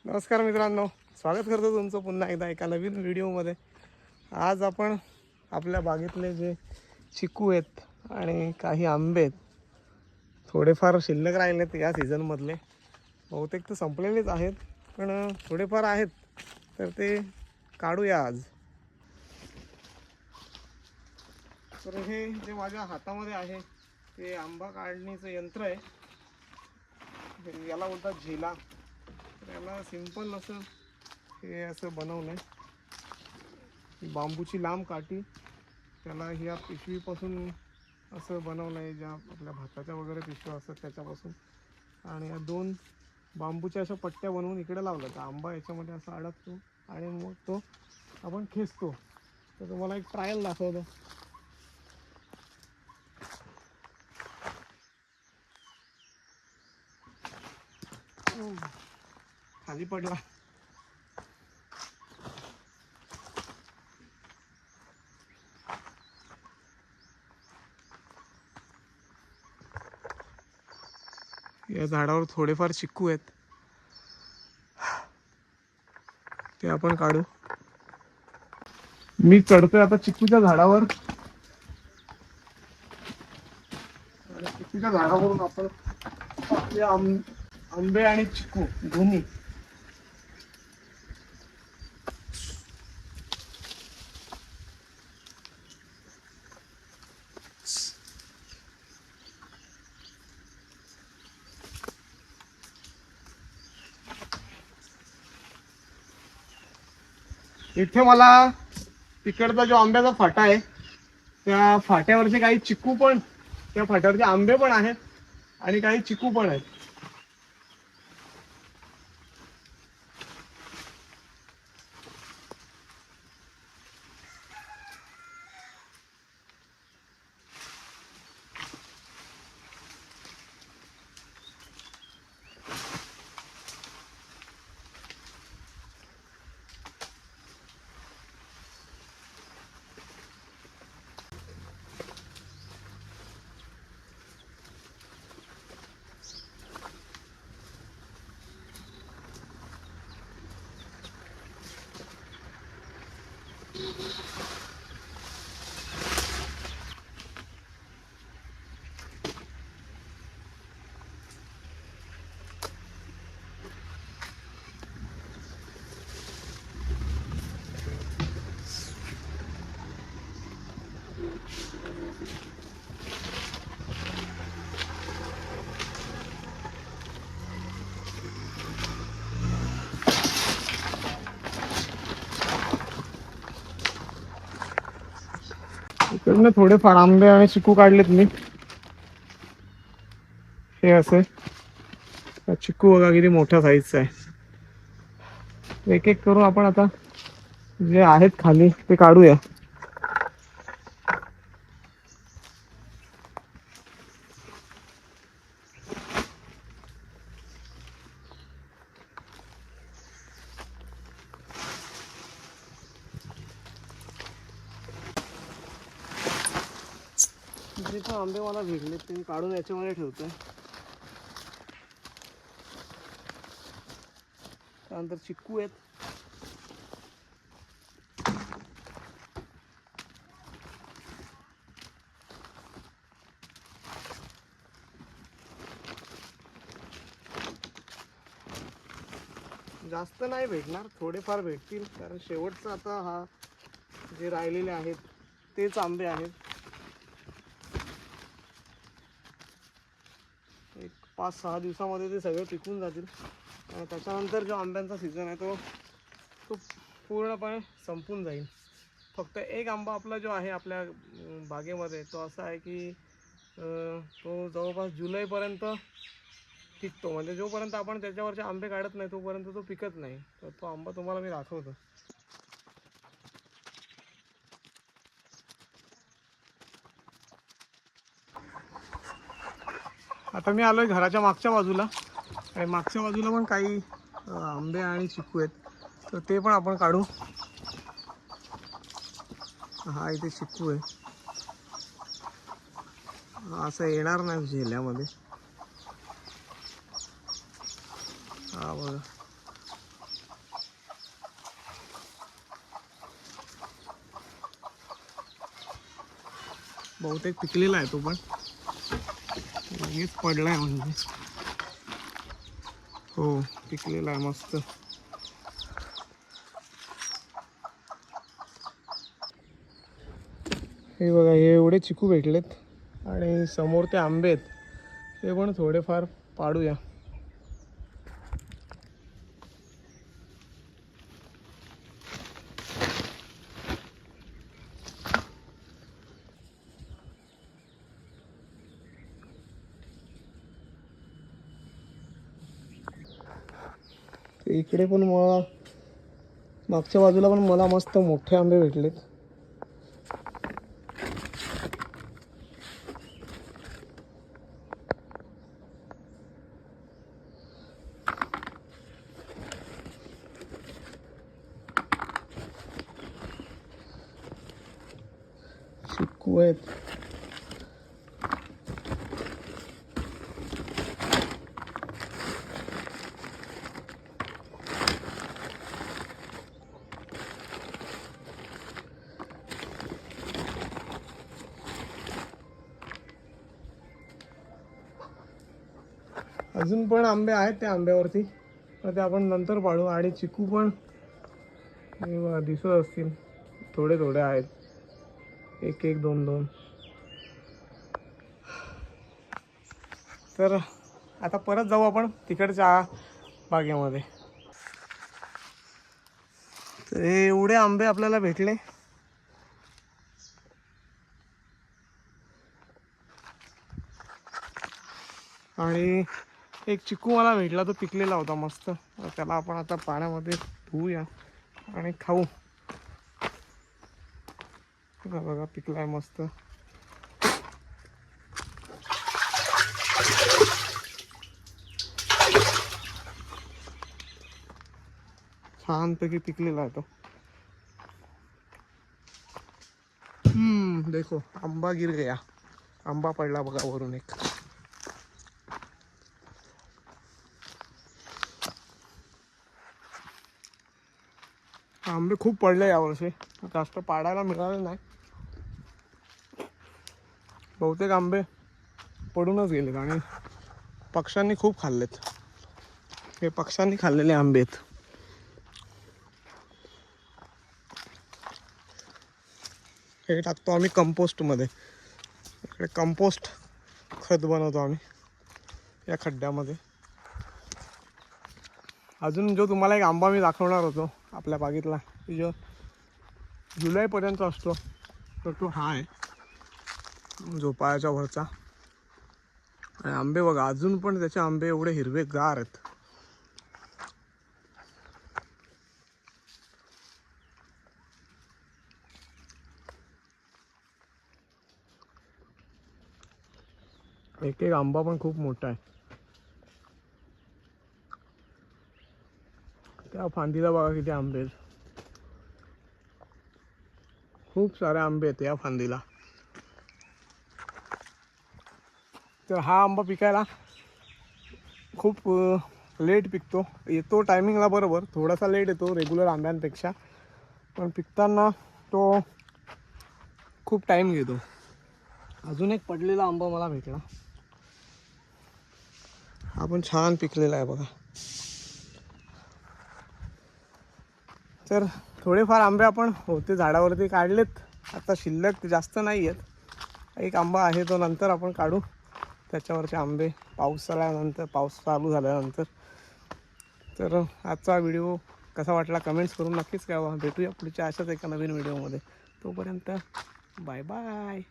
नमस्कार मित्रांनो, स्वागत करतो तुमचं पुन्हा एकदा एका नवीन व्हिडिओमध्ये। आज आपण आपल्या बागेतले जे चिकू आहेत आणि काही आंबे आहेत, थोडेफार शिल्लक राहिलेत या सीझनमधले, बहुतेक तर संपलेलेच आहेत, पण थोडेफार आहेत, तर ते काढूया आज। तर हे जे माझ्या हातामध्ये आहे ते आंबा काढणीचं यंत्र आहे, याला बोलतात झेला। याला सिंपल असं हे असं बनवलं आहे, बांबूची लांब काठी, त्याला ह्या पिशवीपासून असं बनवलं आहे, ज्या आपल्या भाताच्या वगैरे पिशव्या असतात त्याच्यापासून, आणि या दोन बांबूच्या अशा पट्ट्या बनवून इकडे लावल्या तर आंबा याच्यामध्ये असा अडकतो आणि मग तो आपण खेचतो। तर तुम्हाला एक ट्रायल दाखवतो। खाली पडला। या झाडावर थोडेफार चिक्कू आहेत, ते आपण काढू। मी चढतोय आता चिक्कूच्या झाडावर, आणि चिक्कूच्या झाडावरून आपण आपले आंबे आणि चिक्कू दोन्ही इथे मला तिकडचा जो आंब्याचा फाटा आहे त्या फाट्यावरचे काही चिक्कू पण, त्या फाट्यावरचे आंबे पण आहेत आणि काही चिक्कू पण आहेत। इकडनं थोडेफार आंबे आणि चिक्कू काढलेत मी। हे असे चिक्कू बघा किती मोठ्या साईजचा आहे। एक एक करून आपण आता जे आहेत खाली ते काढूया। जे पण आंबे मला भेटले ते काढून याच्यामध्ये ठेवतोय। त्यानंतर चिक्कू आहेत, जास्त नाही भेटणार, थोडेफार भेटतील, कारण शेवटचं आता हा जे राहिलेले आहेत तेच आंबे आहेत। एक 5-6 दिवसामध्ये ते सगळे पिकून जातील आणि त्याच्यानंतर जो आंब्यांचा सीझन आहे तो पूर्णपणे संपून जाईल। फक्त एक आंबा आपला जो आहे आपल्या बागेमध्ये तो असा आहे की तो जवळपास जुलैपर्यंत टिकतो, म्हणजे जोपर्यंत आपण त्याच्यावरचे आंबे काढत नाही तोपर्यंत तो पिकत नाही। तर तो आंबा तुम्हाला मी दाखवतो। आता मी आलोय घराच्या मागच्या बाजूला, आणि मागच्या बाजूला पण काही आंबे आणि चिक्कू आहेत, तर ते पण आपण काढू। हा इथे चिक्कू आहे, असं येणार नाही झेल्यामध्ये। हा बघा, बहुतेक पिकलेला आहे तो पण लगेच पडलाय म्हणजे. हो पिकलेला आहे मस्त. हे बघा हे एवढे चिकू भेटलेत आणि समोर ते आंबे आहेत ते पण थोडेफार पाडूया. इकडे पण मला मागच्या बाजूला पण मला मस्त मोठे आंबे भेटलेत. चिकू आहेत. अजून पण आंबे आहेत त्या आंब्यावरती तर ते आपण नंतर पाडू. आणि चिकू पण दिसत असतील थोडे थोडे आहेत, एक एक दोन दोन. तर आता परत जाऊ आपण तिकडच्या बागेमध्ये. तर एवढे आंबे आपल्याला भेटले. आणि एक चिकू मला भेटला तो पिकलेला होता मस्त. त्याला आपण आता पाण्यामध्ये धुवूया आणि खाऊ. बघा पिकलाय मस्त. छानपैकी पिकलेला आहे तो. देखो आंबा गिर गया. आंबा पडला बघा वरून एक. आंबे खूप पडले यावर्षी, जास्त पाडायला मिळाले नाही. बहुतेक आंबे पडूनच गेलेत आणि पक्ष्यांनी खूप खाल्लेत. हे पक्ष्यांनी खाल्लेले आंबे आहेत. हे टाकतो आम्ही कंपोस्टमध्ये. इकडे कंपोस्ट खत बनवतो आम्ही या खड्ड्यामध्ये. अजून जो तुम्हाला एक आंबा मी दाखवणार होतो आपल्या बागेतला, जो जुलैपर्यंत असतो, तर तो हा आहे झोपाळ्याच्या वरचा. आणि आंबे बघा अजून पण त्याचे आंबे एवढे हिरवेगार आहेत. एक एक आंबा पण खूप मोठा आहे. त्या फांदीला बघा किती आंबे आहेत. खूप सारे आंबे आहेत या फांदीला. तर हा आंबा पिकायला खूप लेट पिकतो. येतो टायमिंगला बरोबर, थोडासा लेट येतो रेग्युलर आंब्यांपेक्षा, पण पिकताना तो खूप टाईम घेतो. अजून एक पडलेला आंबा मला भेटला. हा पण छान पिकलेला आहे बघा. तर थोडेफार आंबे आपण होते झाडावरती काढलेत. आता शिल्लक जास्त नाही आहेत. एक आंबा आहे तो नंतर आपण काढू त्याच्यावरचे आंबे पाऊस आल्यानंतर, पाऊस चालू झाल्यानंतर. तर आजचा व्हिडिओ कसा वाटला कमेंट्स करून नक्कीच कळवा. भेटूया पुढच्या अशाच एका नवीन व्हिडिओमध्ये. तोपर्यंत बाय बाय.